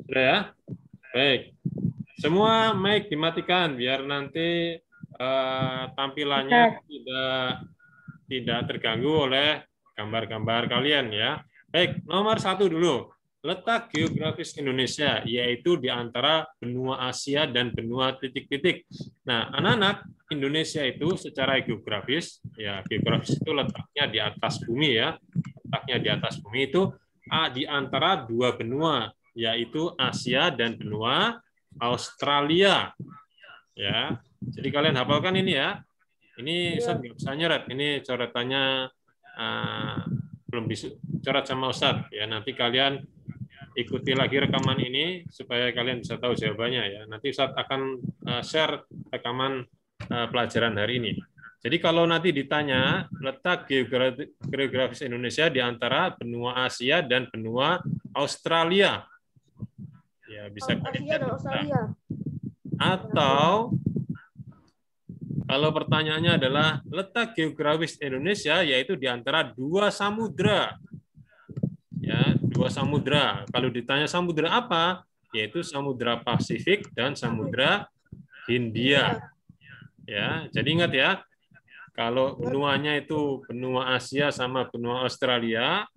Sudah ya? Baik. Semua mic dimatikan biar nanti tampilannya tidak terganggu oleh gambar-gambar kalian ya. Baik, nomor 1 dulu. Letak geografis Indonesia, yaitu di antara benua Asia dan benua titik-titik. Nah, anak-anak, Indonesia itu secara geografis, ya geografis itu letaknya di atas bumi ya. Letaknya di atas bumi itu di antara dua benua, yaitu Asia dan benua Australia. Ya, jadi kalian hafalkan ini ya. Ini Ustadz nggak bisa nyeret. Ini coretannya belum bisa coret sama Ustadz. Ya, nanti kalian ikuti lagi rekaman ini supaya kalian bisa tahu jawabannya ya. Nanti Ustadz akan share rekaman pelajaran hari ini. Jadi kalau nanti ditanya letak geografis Indonesia di antara benua Asia dan benua Australia, ya bisa Asia dan Australia. Atau kalau pertanyaannya adalah letak geografis Indonesia yaitu di antara dua samudra. Ya, dua samudra. Kalau ditanya samudra apa? Yaitu Samudra Pasifik dan Samudra Hindia. Ya, jadi ingat ya. Kalau benuanya itu benua Asia sama benua Australia,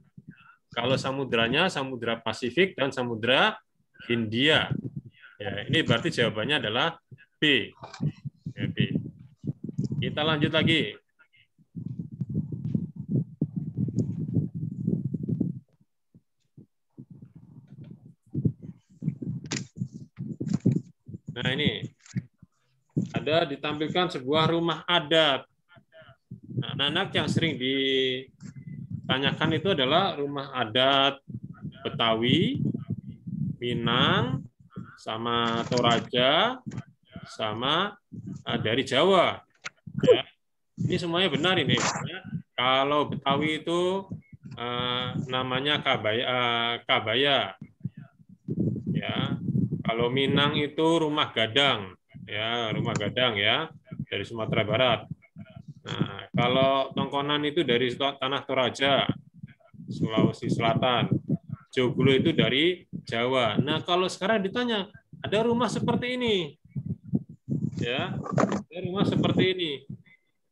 kalau samudranya Samudra Pasifik dan Samudra Hindia. Ya, ini berarti jawabannya adalah B. Ya, B. Kita lanjut lagi. Nah, ini ada ditampilkan sebuah rumah adat. Nah, anak-anak yang sering ditanyakan itu adalah rumah adat Betawi, Minang, sama Toraja, sama dari Jawa. Ya. Ini semuanya benar ini. Ya. Kalau Betawi itu namanya Kabaya. Ya. Kalau Minang itu rumah gadang. Ya, rumah gadang ya dari Sumatera Barat. Nah, kalau Tongkonan itu dari Tanah Toraja, Sulawesi Selatan. Joglo itu dari Jawa. Nah, kalau sekarang ditanya, ada rumah seperti ini. Ya, ada rumah seperti ini.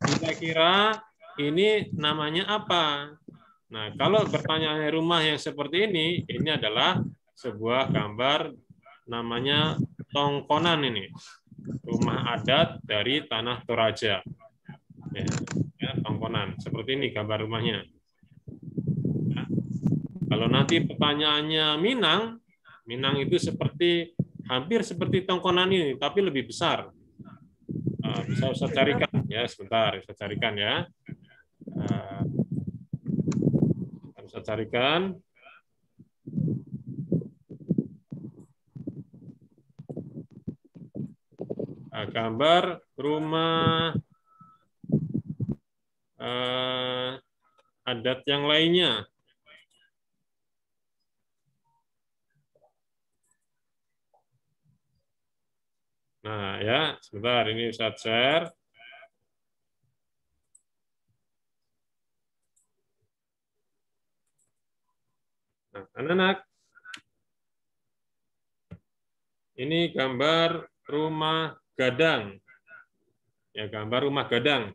Kira-kira ini namanya apa? Nah, kalau bertanya rumah yang seperti ini adalah sebuah gambar namanya Tongkonan ini. Rumah adat dari Tanah Toraja. Ya, Tongkonan. Seperti ini gambar rumahnya. Nah, kalau nanti pertanyaannya Minang, Minang itu hampir seperti Tongkonan ini, tapi lebih besar. Bisa Ustaz carikan ya, sebentar, saya carikan ya. Bisa carikan. Gambar rumah adat yang lainnya. Nah, ya, sebentar ini Ustaz share. Nah, anak-anak, ini gambar rumah gadang. Ya, gambar rumah gadang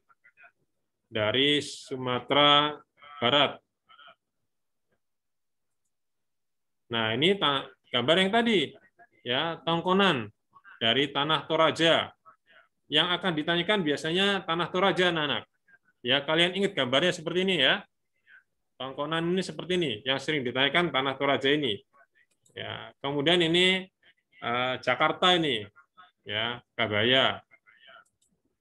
dari Sumatera Barat. Nah, ini gambar yang tadi, ya, Tongkonan dari Tanah Toraja. Yang akan ditanyakan biasanya Tanah Toraja, anak-anak. Ya, kalian ingat gambarnya seperti ini ya. Tongkonan ini seperti ini, yang sering ditanyakan Tanah Toraja ini. Ya, kemudian ini Jakarta ini, ya, Kabaya.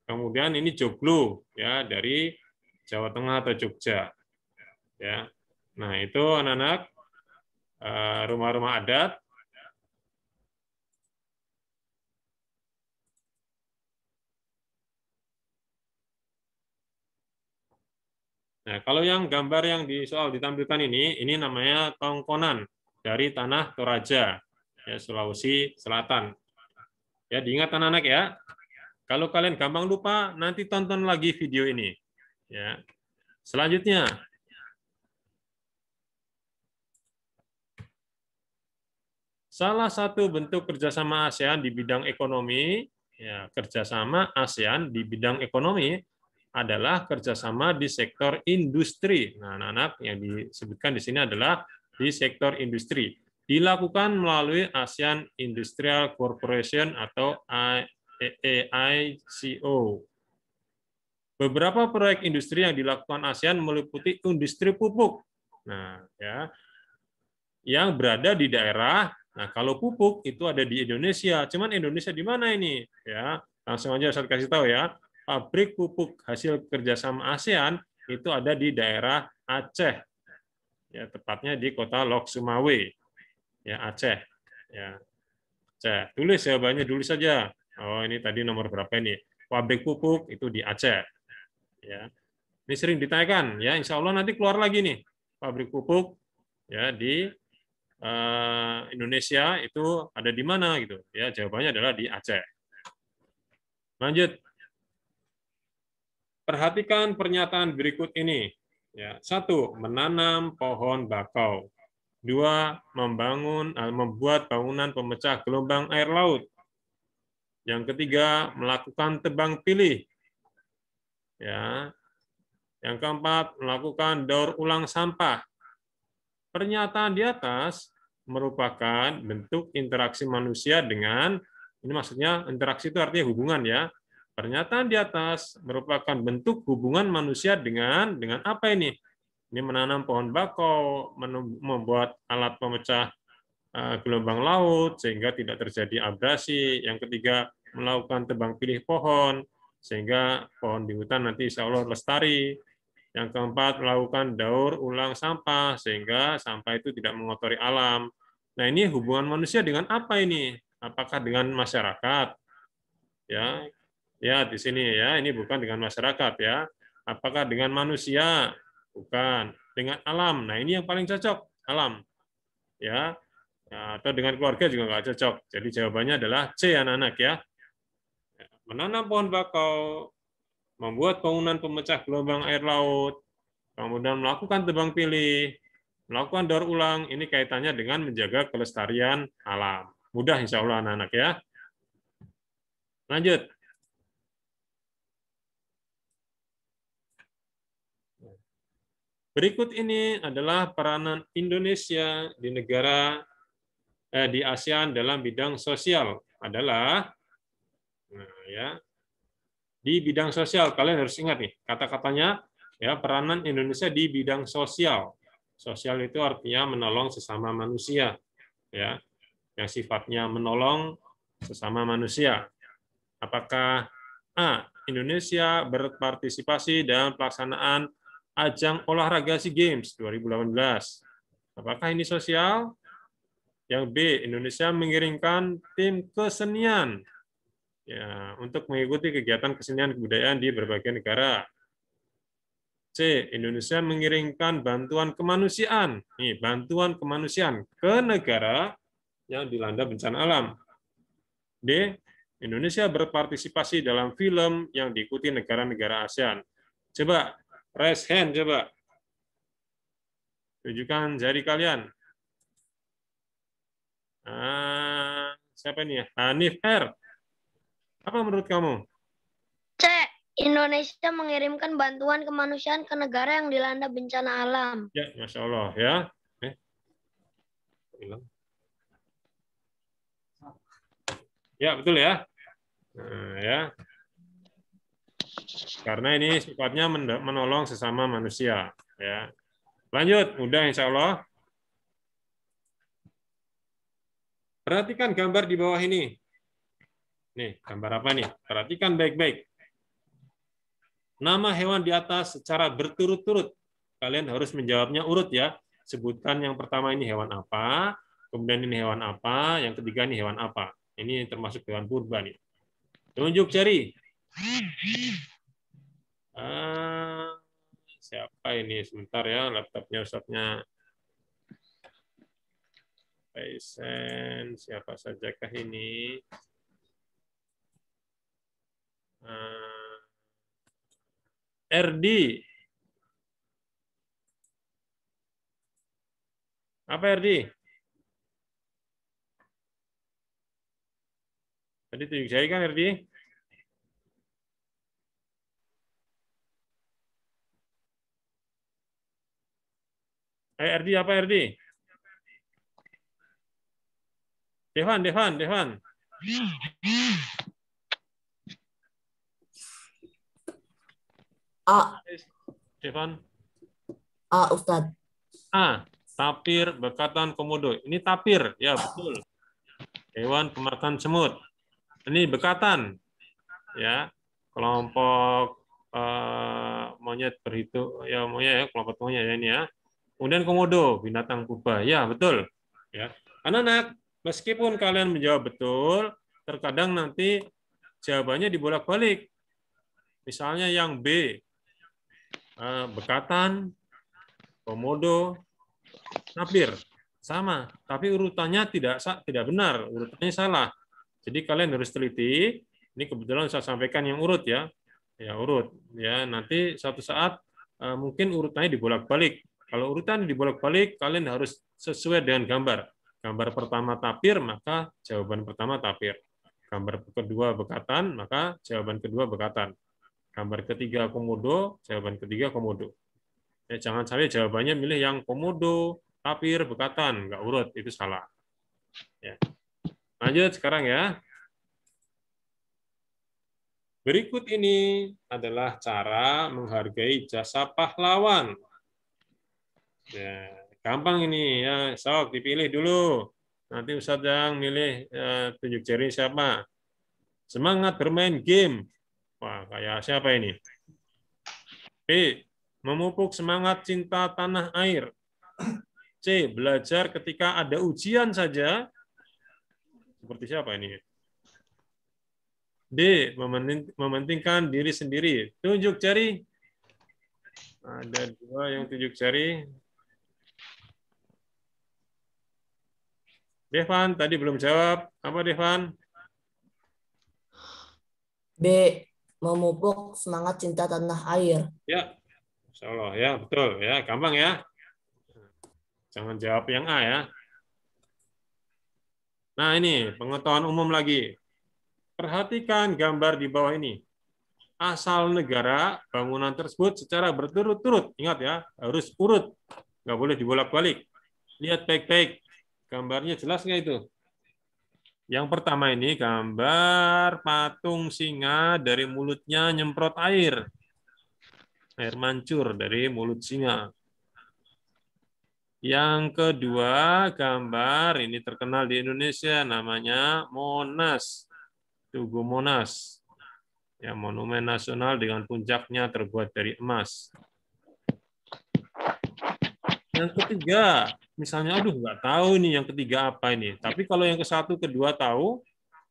Kemudian ini Joglo, ya, dari Jawa Tengah atau Jogja. Ya, nah itu anak-anak rumah-rumah adat. Nah, kalau yang gambar yang di soal ditampilkan ini namanya Tongkonan dari Tanah Toraja, ya, Sulawesi Selatan. Ya, diingat anak-anak ya. Kalau kalian gampang lupa, nanti tonton lagi video ini. Ya. Selanjutnya, salah satu bentuk kerjasama ASEAN di bidang ekonomi, ya, kerjasama ASEAN di bidang ekonomi adalah kerjasama di sektor industri. Nah, anak-anak yang disebutkan di sini adalah di sektor industri. Dilakukan melalui ASEAN Industrial Corporation atau AICO. Beberapa proyek industri yang dilakukan ASEAN meliputi industri pupuk. Nah, ya, yang berada di daerah. Nah, kalau pupuk itu ada di Indonesia. Cuman Indonesia di mana ini? Ya, langsung aja saya kasih tahu ya. Pabrik pupuk hasil kerjasama ASEAN itu ada di daerah Aceh. Ya, tepatnya di kota Lok Sumawe. Ya, Aceh. Ya, Aceh. Tulis jawabannya dulu saja. Oh, ini tadi nomor berapa ini? Pabrik pupuk itu di Aceh. Ya. Ini sering ditanyakan, ya. Insya Allah nanti keluar lagi nih pabrik pupuk ya di Indonesia itu ada di mana gitu. Ya, jawabannya adalah di Aceh. Lanjut. Perhatikan pernyataan berikut ini. Ya, 1. Menanam pohon bakau. 2. Membuat bangunan pemecah gelombang air laut. Yang ketiga, melakukan tebang pilih. Ya. Yang keempat, melakukan daur ulang sampah. Pernyataan di atas merupakan bentuk interaksi manusia dengan, ini maksudnya interaksi itu artinya hubungan ya. Pernyataan di atas merupakan bentuk hubungan manusia dengan apa ini? Ini menanam pohon bakau, membuat alat pemecah gelombang laut sehingga tidak terjadi abrasi. Yang ketiga, melakukan tebang pilih pohon sehingga pohon di hutan nanti insya Allah lestari. Yang keempat, melakukan daur ulang sampah sehingga sampah itu tidak mengotori alam. Nah, ini hubungan manusia dengan apa ini? Apakah dengan masyarakat? Ya, ya di sini ya, ini bukan dengan masyarakat ya. Apakah dengan manusia? Bukan. Dengan alam. Nah, ini yang paling cocok, alam. Ya, atau dengan keluarga juga nggak cocok. Jadi jawabannya adalah C, anak-anak ya. Menanam pohon bakau, membuat bangunan pemecah gelombang air laut, kemudian melakukan tebang pilih, melakukan daur ulang, ini kaitannya dengan menjaga kelestarian alam. Mudah insya Allah anak-anak ya. Lanjut. Berikut ini adalah peranan Indonesia di di ASEAN dalam bidang sosial. Adalah nah, ya, di bidang sosial kalian harus ingat nih kata-katanya ya, peranan Indonesia di bidang sosial. Sosial itu artinya menolong sesama manusia ya, yang sifatnya menolong sesama manusia. Apakah A. Indonesia berpartisipasi dalam pelaksanaan ajang olahraga SEA Games 2018? Apakah ini sosial? Yang B. Indonesia mengirimkan tim kesenian ya, untuk mengikuti kegiatan kesenian kebudayaan di berbagai negara. C. Indonesia mengirimkan bantuan kemanusiaan. Nih, bantuan kemanusiaan ke negara yang dilanda bencana alam. D. Indonesia berpartisipasi dalam film yang diikuti negara-negara ASEAN. Coba, raise hand, coba. Tunjukkan jari kalian. Siapa ini ya? Hanif R. Apa menurut kamu? C. Indonesia mengirimkan bantuan kemanusiaan ke negara yang dilanda bencana alam. Ya, Masya Allah ya. Ya, betul ya. Nah, ya. Karena ini sifatnya menolong sesama manusia. Ya. Lanjut, mudah insya Allah. Perhatikan gambar di bawah ini. Nih, gambar apa nih? Perhatikan baik-baik. Nama hewan di atas secara berturut-turut. Kalian harus menjawabnya urut ya. Sebutkan yang pertama ini hewan apa, kemudian ini hewan apa, yang ketiga ini hewan apa. Ini termasuk hewan purba nih. Tunjuk jari. Siapa ini? Sebentar ya, laptopnya Ustadznya. Paisen, siapa sajakah ini? RD. Apa RD? Tadi tunjuk jari kan RD? RD apa RD? Devan. A. Devan. A, Ustadz. A. Tapir, bekatan, komodo. Ini tapir, ya betul. Hewan pemakan semut. Ini bekatan, ya. Kelompok monyet berhitung, ya monyet ya, kelompok monyet ya ini ya. Kemudian komodo, binatang purba. Ya betul. Ya. Anak-anak, meskipun kalian menjawab betul, terkadang nanti jawabannya dibolak-balik. Misalnya yang B, bekatan, komodo, tapir, sama. Tapi urutannya tidak benar, urutannya salah. Jadi kalian harus teliti. Ini kebetulan saya sampaikan yang urut ya, urut. Ya nanti suatu saat mungkin urutannya dibolak-balik. Kalau urutan dibolak-balik, kalian harus sesuai dengan gambar. Gambar pertama tapir, maka jawaban pertama tapir. Gambar kedua bekatan, maka jawaban kedua bekatan. Gambar ketiga komodo, jawaban ketiga komodo. Ya, jangan sampai jawabannya milih yang komodo, tapir, bekatan, nggak urut, itu salah. Ya. Lanjut sekarang ya. Berikut ini adalah cara menghargai jasa pahlawan. Ya, gampang ini ya, sok dipilih dulu. Nanti Ustadz yang milih tunjuk jari siapa. Semangat bermain game. Wah, kayak siapa ini? B. Memupuk semangat cinta tanah air. C. Belajar ketika ada ujian saja. Seperti siapa ini? D. Mementingkan diri sendiri. Tunjuk jari. Ada dua yang tunjuk jari. Devan, tadi belum jawab. Apa, Devan? B. Memupuk semangat cinta tanah air. Ya, Insya Allah. Ya, betul. Ya, gampang ya. Jangan jawab yang A ya. Nah, ini pengetahuan umum lagi. Perhatikan gambar di bawah ini. Asal negara bangunan tersebut secara berturut-turut. Ingat ya, harus urut. Nggak boleh dibolak-balik. Lihat baik-baik. Gambarnya jelas nggak itu? Yang pertama ini gambar patung singa dari mulutnya nyemprot air. Air mancur dari mulut singa. Yang kedua gambar ini terkenal di Indonesia namanya Monas. Tugu Monas. Ya, monumen nasional dengan puncaknya terbuat dari emas. Yang ketiga, misalnya, aduh nggak tahu nih yang ketiga apa ini. Tapi kalau yang ke satu, kedua tahu,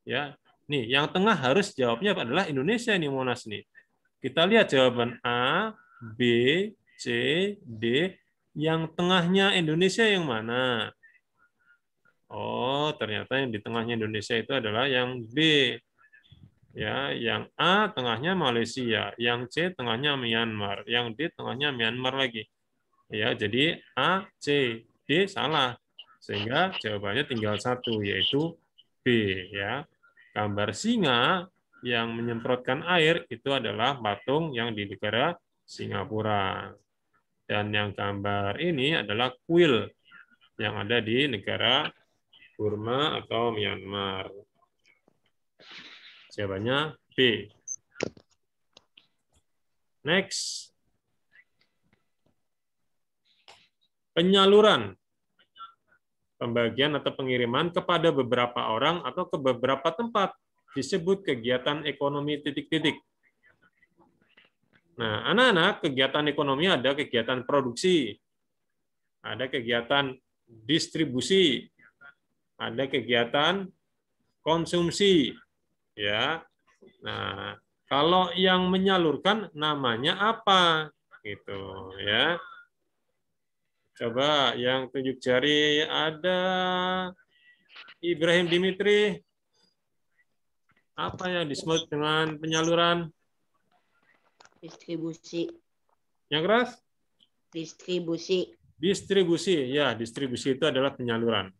ya. Nih, yang tengah harus jawabnya adalah Indonesia ini Monas nih. Kita lihat jawaban A, B, C, D. Yang tengahnya Indonesia yang mana? Oh, ternyata yang di tengahnya Indonesia itu adalah yang B. Ya, yang A tengahnya Malaysia, yang C tengahnya Myanmar, yang D tengahnya Myanmar lagi. Ya, jadi A, C, D salah. Sehingga jawabannya tinggal satu, yaitu B. Ya. Gambar singa yang menyemprotkan air itu adalah patung yang di negara Singapura. Dan yang gambar ini adalah kuil yang ada di negara Burma atau Myanmar. Jawabannya B. Next. Penyaluran. Pembagian atau pengiriman kepada beberapa orang atau ke beberapa tempat disebut kegiatan ekonomi titik-titik. Nah, anak-anak, kegiatan ekonomi ada kegiatan produksi, ada kegiatan distribusi, ada kegiatan konsumsi, ya. Nah, kalau yang menyalurkan namanya apa? Gitu, ya. Coba yang tunjuk jari ada Ibrahim Dimitri. Apa yang disebut dengan penyaluran? Distribusi. Yang keras? Distribusi. Distribusi. Ya, distribusi itu adalah penyaluran.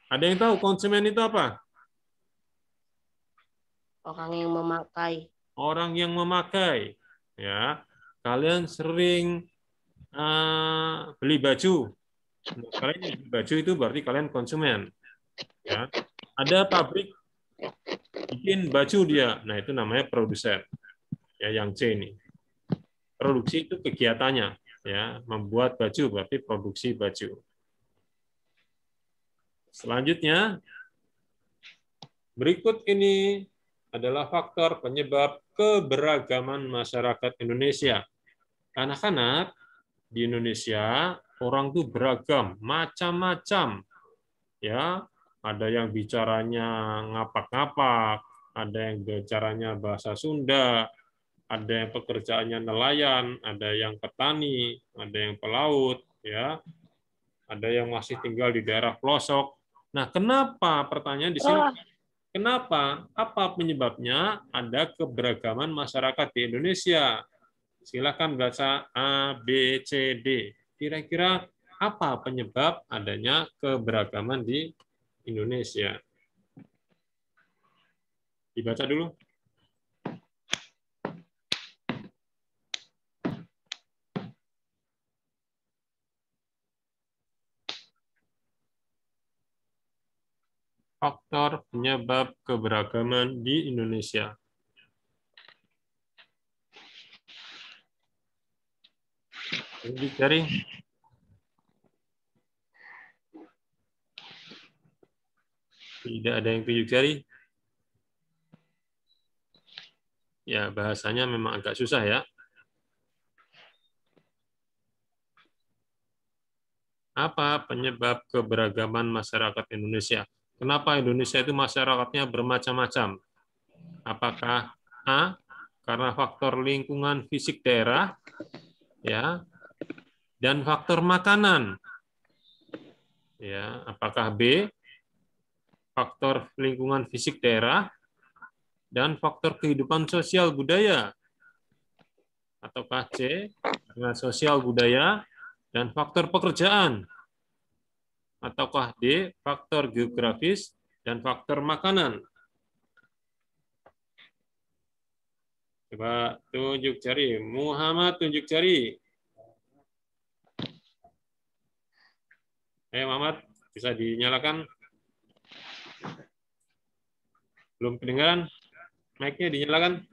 Ada yang tahu konsumen itu apa? Orang yang memakai. Orang yang memakai. Ya, kalian sering beli baju. Nah, kalian beli baju itu berarti kalian konsumen. Ya, ada pabrik bikin baju dia. Nah, itu namanya produsen. Ya, yang C ini. Produksi itu kegiatannya, ya, membuat baju berarti produksi baju. Selanjutnya, berikut ini adalah faktor penyebab keberagaman masyarakat Indonesia. Anak-anak di Indonesia orang tuh beragam, macam-macam. Ya, ada yang bicaranya ngapak-ngapak, ada yang bicaranya bahasa Sunda, ada yang pekerjaannya nelayan, ada yang petani, ada yang pelaut, ya. Ada yang masih tinggal di daerah pelosok. Nah, kenapa pertanyaan di sini? Kenapa? Apa penyebabnya ada keberagaman masyarakat di Indonesia? Silakan baca A, B, C, D. Kira-kira apa penyebab adanya keberagaman di Indonesia? Dibaca dulu. Faktor penyebab keberagaman di Indonesia. Tunjuk jari. Tidak ada yang tunjuk jari. Ya, bahasanya memang agak susah ya. Apa penyebab keberagaman masyarakat Indonesia? Kenapa Indonesia itu masyarakatnya bermacam-macam? Apakah A, karena faktor lingkungan fisik daerah, ya, dan faktor makanan? Ya, apakah B, faktor lingkungan fisik daerah dan faktor kehidupan sosial budaya? Ataukah C, karena sosial budaya dan faktor pekerjaan? Ataukah D, faktor geografis dan faktor makanan? Coba tunjuk jari. Muhammad tunjuk jari. Muhammad, bisa dinyalakan? Belum kedengaran? Mic-nya dinyalakan?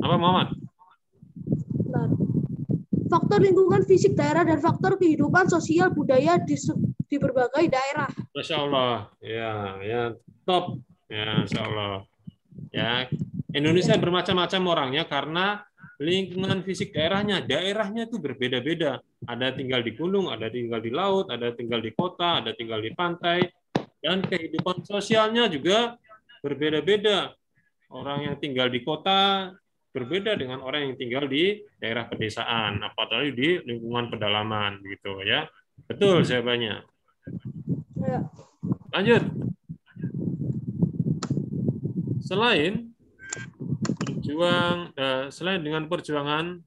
Apa Muhammad? Faktor lingkungan fisik daerah dan faktor kehidupan sosial budaya di berbagai daerah. Masya Allah, ya top, ya Masya Allah. Ya, Indonesia bermacam-macam orangnya karena lingkungan fisik daerahnya itu berbeda-beda. Ada tinggal di gunung, ada tinggal di laut, ada tinggal di kota, ada tinggal di pantai, dan kehidupan sosialnya juga berbeda-beda. Orang yang tinggal di kota berbeda dengan orang yang tinggal di daerah pedesaan, apalagi di lingkungan pedalaman, gitu ya. Betul jawabannya. Lanjut. Selain dengan perjuangan,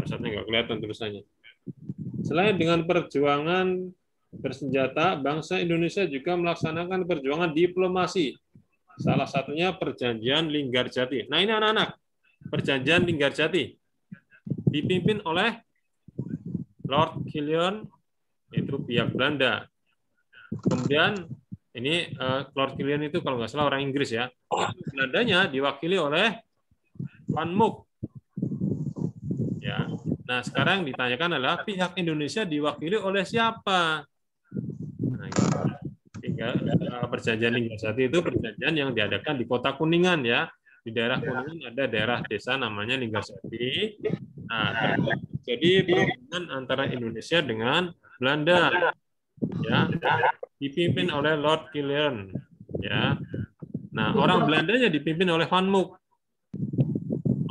saatnya nggak kelihatan tulisannya. Selain dengan perjuangan bersenjata, bangsa Indonesia juga melaksanakan perjuangan diplomasi. Salah satunya Perjanjian Linggarjati. Nah, ini anak-anak. Perjanjian Linggarjati dipimpin oleh Lord Killian, itu pihak Belanda. Kemudian ini Lord Killian itu kalau nggak salah orang Inggris ya. Belandanya diwakili oleh Van Mook. Ya. Nah, sekarang ditanyakan adalah pihak Indonesia diwakili oleh siapa? Nah, Perjanjian Linggarjati itu perjanjian yang diadakan di Kota Kuningan ya. Di daerah Kuningan ada daerah desa namanya Linggarjati. Nah, jadi perhubungan antara Indonesia dengan Belanda ya, dipimpin oleh Lord Killian ya. Nah, orang Belandanya dipimpin oleh Van Mook.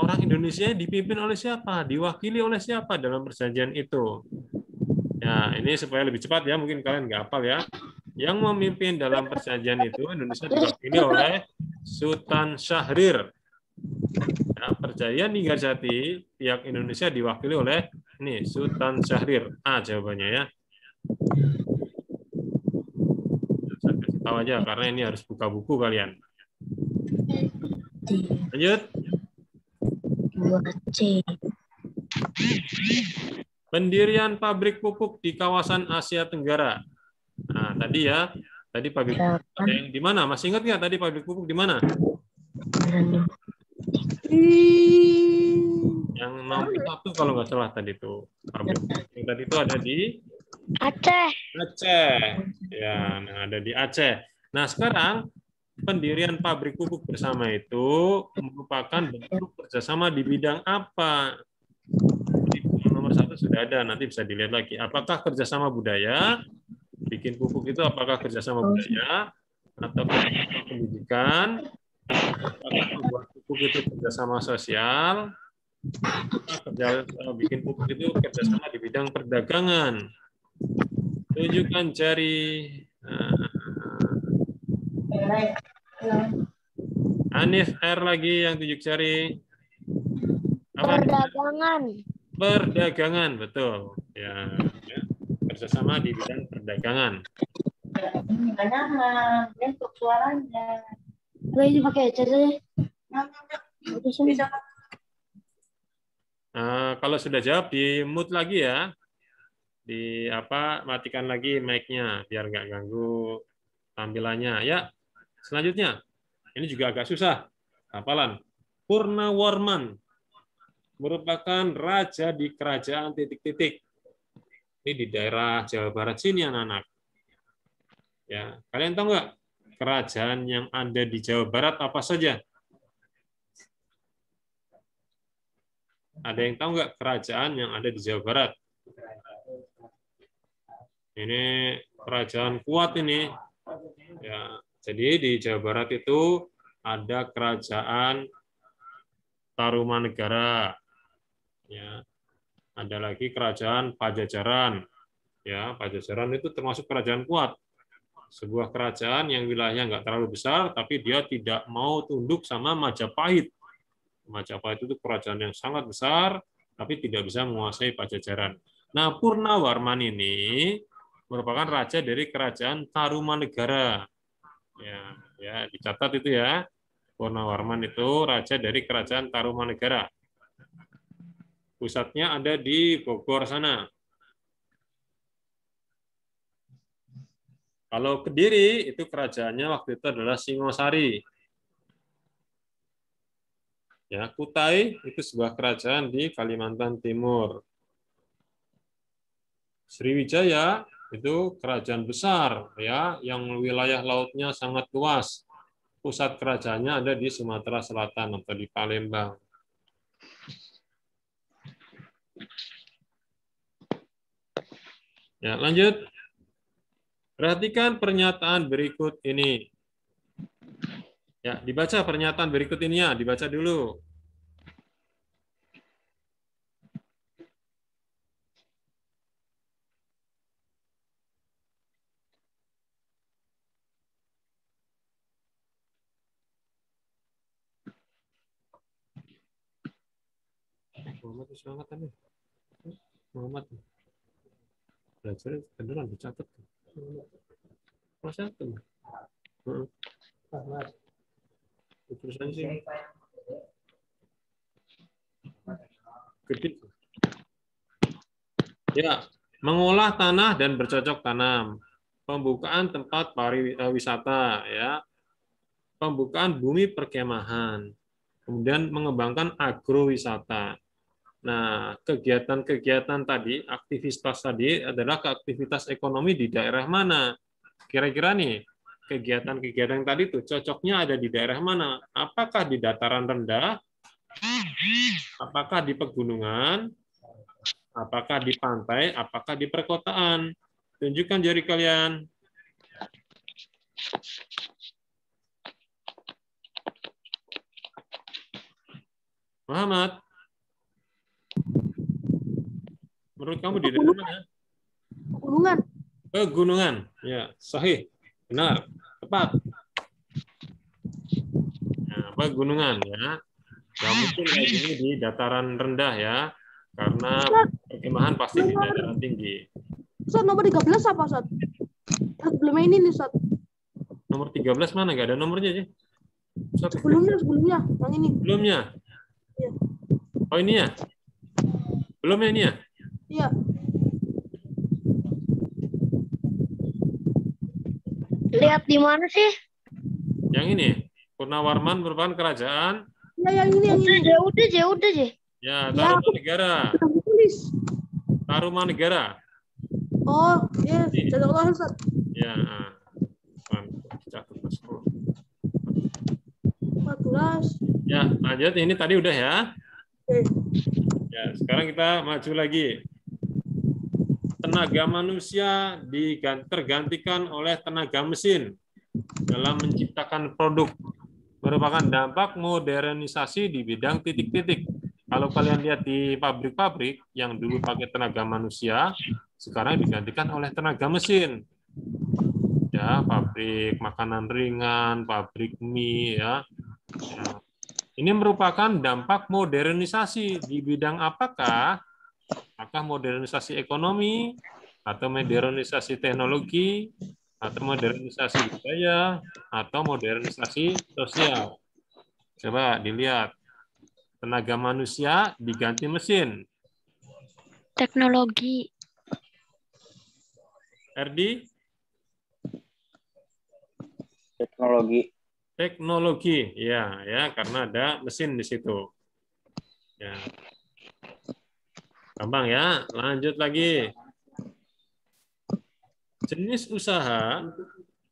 Orang Indonesia dipimpin oleh siapa? Diwakili oleh siapa dalam perjanjian itu? Ya, ini supaya lebih cepat ya, mungkin kalian nggak hafal ya. Yang memimpin dalam perjanjian itu Indonesia diwakili oleh Sultan Syahrir. Ya, perjanjian Ninggarjati pihak Indonesia diwakili oleh ini Sultan Syahrir. A jawabannya ya. Saya kasih tahu aja karena ini harus buka buku kalian. Lanjut. 2C. Pendirian pabrik pupuk di kawasan Asia Tenggara. Nah, tadi ya, tadi pabrik pupuk ada yang di mana? Masih ingat nggak tadi pabrik pupuk di mana? Yang nomor 1 kalau nggak salah tadi itu pabrik pupuk. Yang tadi itu ada di Aceh. Aceh. Ya, nah ada di Aceh. Nah, sekarang pendirian pabrik pupuk bersama itu merupakan bentuk kerjasama di bidang apa? Nomor 1 sudah ada, nanti bisa dilihat lagi. Apakah kerjasama budaya? Bikin pupuk itu apakah kerjasama budaya atau kerjasama pendidikan? Apakah membuat pupuk itu kerjasama sosial? Bikin pupuk itu kerjasama di bidang perdagangan. Tunjukkan jari. Hanif R lagi yang tunjuk jari. Apa? Perdagangan. Perdagangan, betul. Ya, ya. Kerjasama di bidang perdagangan. Untuk suaranya. Ini pakai aja. Kalau sudah jawab di mute lagi ya. Di apa? Matikan lagi mic-nya biar nggak ganggu tampilannya. Ya. Selanjutnya. Ini juga agak susah. Hafalan. Purnawarman merupakan raja di kerajaan titik-titik. Ini di daerah Jawa Barat sini anak-anak. Ya, kalian tahu nggak kerajaan yang ada di Jawa Barat apa saja? Ada yang tahu nggak kerajaan yang ada di Jawa Barat? Ini kerajaan kuat ini. Ya, jadi di Jawa Barat itu ada kerajaan Tarumanegara. Ya, ada lagi kerajaan Pajajaran. Ya, Pajajaran itu termasuk kerajaan kuat. Sebuah kerajaan yang wilayahnya nggak terlalu besar, tapi dia tidak mau tunduk sama Majapahit. Majapahit itu kerajaan yang sangat besar, tapi tidak bisa menguasai Pajajaran. Nah, Purnawarman ini merupakan raja dari kerajaan Tarumanegara. Ya, dicatat itu ya. Purnawarman itu raja dari kerajaan Tarumanegara. Pusatnya ada di Bogor sana. Kalau Kediri itu kerajaannya waktu itu adalah Singosari. Ya, Kutai itu sebuah kerajaan di Kalimantan Timur. Sriwijaya itu kerajaan besar ya, yang wilayah lautnya sangat luas. Pusat kerajaannya ada di Sumatera Selatan atau di Palembang. Ya, lanjut. Perhatikan pernyataan berikut ini. Ya, dibaca pernyataan berikut ini ya, dibaca dulu. Muhammad semangat kan ya? Muhammad. Belajar beneran dicatat. Masa itu? Tulisannya sih gede. Ya, mengolah tanah dan bercocok tanam, pembukaan tempat pariwisata, ya, pembukaan bumi perkemahan, kemudian mengembangkan agrowisata. Nah, kegiatan-kegiatan tadi, aktivitas tadi adalah aktivitas ekonomi di daerah mana? Kira-kira nih, kegiatan-kegiatan tadi itu cocoknya ada di daerah mana? Apakah di dataran rendah? Apakah di pegunungan? Apakah di pantai? Apakah di perkotaan? Tunjukkan jari kalian. Muhammad, menurut kamu di daerah mana? pegunungan. Pegunungan. Ya, sahih. Benar. Tepat. Nah, pegunungan ya. Yang mungkin kayak gini di dataran rendah ya. Karena perkemahan pasti di dataran tinggi. Ustaz, nomor 13 apa, Ustaz? Sebelumnya ini nih, Ustaz. Nomor 13 mana? Nggak ada nomornya aja. Sebelumnya, yang ini. Belumnya. Iya. Oh ini ya? Belumnya ini ya? Iya. Lihat di mana sih? Yang ini. Purnawarman merupakan kerajaan. Ya, yang ini. Udah. Ya, Tarumanegara. Tulis. Tarumanegara. Oh, iya. Jazakallah, Ustaz. Ya. 14. Ya, lanjut. Ini tadi udah ya. Oke. Ya, sekarang kita maju lagi. Tenaga manusia tergantikan oleh tenaga mesin dalam menciptakan produk. Merupakan dampak modernisasi di bidang titik-titik. Kalau kalian lihat di pabrik-pabrik yang dulu pakai tenaga manusia, sekarang digantikan oleh tenaga mesin. Ya, pabrik makanan ringan, pabrik mie, ya. Ini merupakan dampak modernisasi di bidang apakah? Apakah modernisasi ekonomi, atau modernisasi teknologi, atau modernisasi budaya, atau modernisasi sosial? Coba dilihat. Tenaga manusia diganti mesin. Teknologi. RD? Teknologi, ya, karena ada mesin di situ. Ya. Gampang ya. Lanjut lagi. Jenis usaha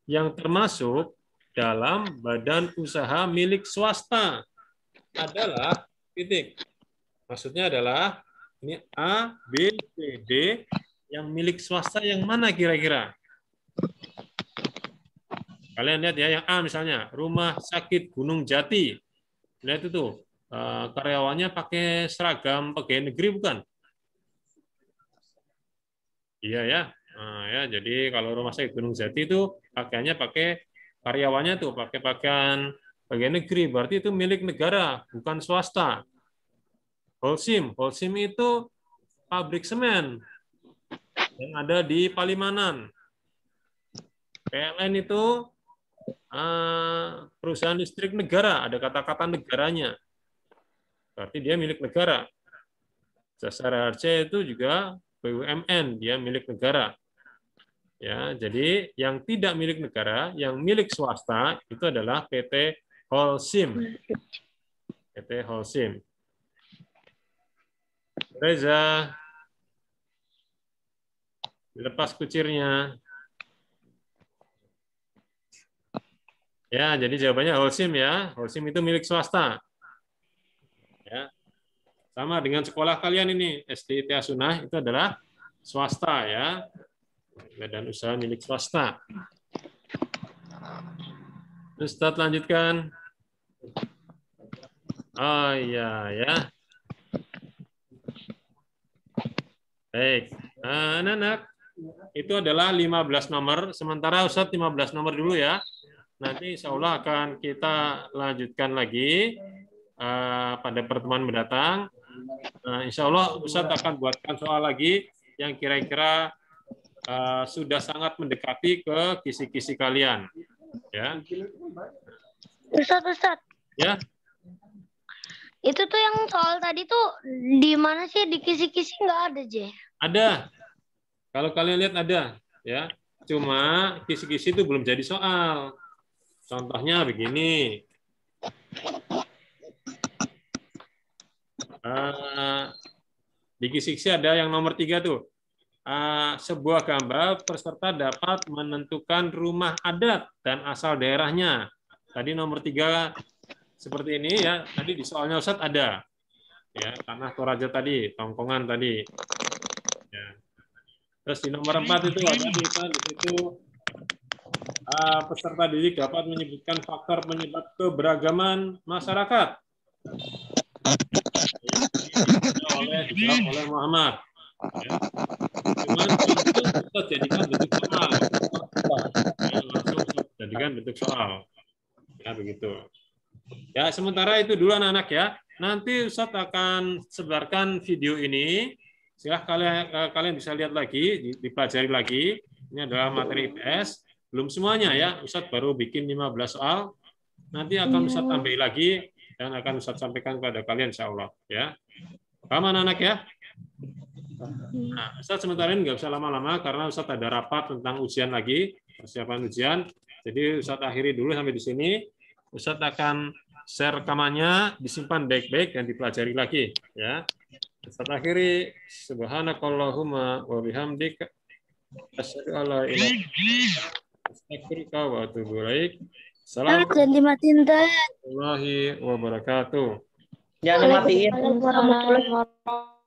yang termasuk dalam badan usaha milik swasta adalah titik. Maksudnya adalah ini A, B, C, D yang milik swasta yang mana kira-kira? Kalian lihat ya, yang A misalnya, Rumah Sakit Gunung Jati. Lihat itu, karyawannya pakai seragam pegawai negeri bukan? Iya ya. Nah, ya, jadi kalau Rumah Sakit Gunung Jati itu pakaiannya pakai karyawannya tuh pakai pakaian pegawai negeri, berarti itu milik negara, bukan swasta. Holcim itu pabrik semen yang ada di Palimanan. PLN itu perusahaan listrik negara, ada kata-kata negaranya. Berarti dia milik negara. Jasara Harja itu juga BUMN, dia milik negara. Ya, jadi yang tidak milik negara, yang milik swasta itu adalah PT Holcim. PT Holcim. Reza, dilepas kucirnya. Ya, jadi jawabannya Holcim ya. Holcim itu milik swasta. Ya. Sama dengan sekolah kalian ini, SD ITA Sunnah itu adalah swasta ya. Badan usaha milik swasta. Ustadz lanjutkan. Oh iya ya. Baik. Anak-anak, itu adalah 15 nomor. Sementara Ustadz 15 nomor dulu ya. Nanti insya Allah akan kita lanjutkan lagi pada pertemuan mendatang. Insya Allah Ustadz akan buatkan soal lagi yang kira-kira sudah sangat mendekati ke kisi-kisi kalian. Ya. Ustadz. Ya. Itu tuh yang soal tadi tuh di mana sih, di kisi-kisi nggak ada, Je? Ada. Kalau kalian lihat ada, ya. Cuma kisi-kisi itu belum jadi soal. Contohnya begini. Di kisi-kisi ada yang nomor 3 tuh. Sebuah gambar peserta dapat menentukan rumah adat dan asal daerahnya. Tadi nomor 3 seperti ini ya. Tadi di soalnya Ustadz ada. Ya, Tanah Toraja tadi, Tongkongan tadi. Ya. Terus di nomor 4 itu ada tulisan di situ peserta didik dapat menyebutkan faktor penyebab keberagaman masyarakat. Dijawab oleh Muhammad. Ya. Cuman langsung kita jadikan bentuk soal. Ya, langsung jadikan bentuk soal. Ya, begitu. Ya, sementara itu dulu anak-anak ya. Nanti Ustadz akan sebarkan video ini. Silahkan kalian bisa lihat lagi, dipelajari lagi. Ini adalah materi IPS. Belum semuanya ya. Ustadz baru bikin 15 soal. Nanti akan Ustadz tambahi lagi dan akan Ustadz sampaikan kepada kalian insya Allah. Ya. Paham anak-anak ya? Nah, Ustadz sementara ini nggak usah lama-lama karena Ustadz ada rapat tentang ujian lagi, persiapan ujian. Jadi Ustadz akhiri dulu sampai di sini. Ustadz akan share rekamannya, disimpan baik-baik dan dipelajari lagi. Ya. Ustadz akhiri. Subhanakallahumma wa bihamdika asyhadu an la ilaha illa anta astaghfiruka wa atubu ilaik. Assalamualaikum warahmatullahi wabarakatuh. Jangan matiin. Waalaikumsalam warahmatullahi wabarakatuh.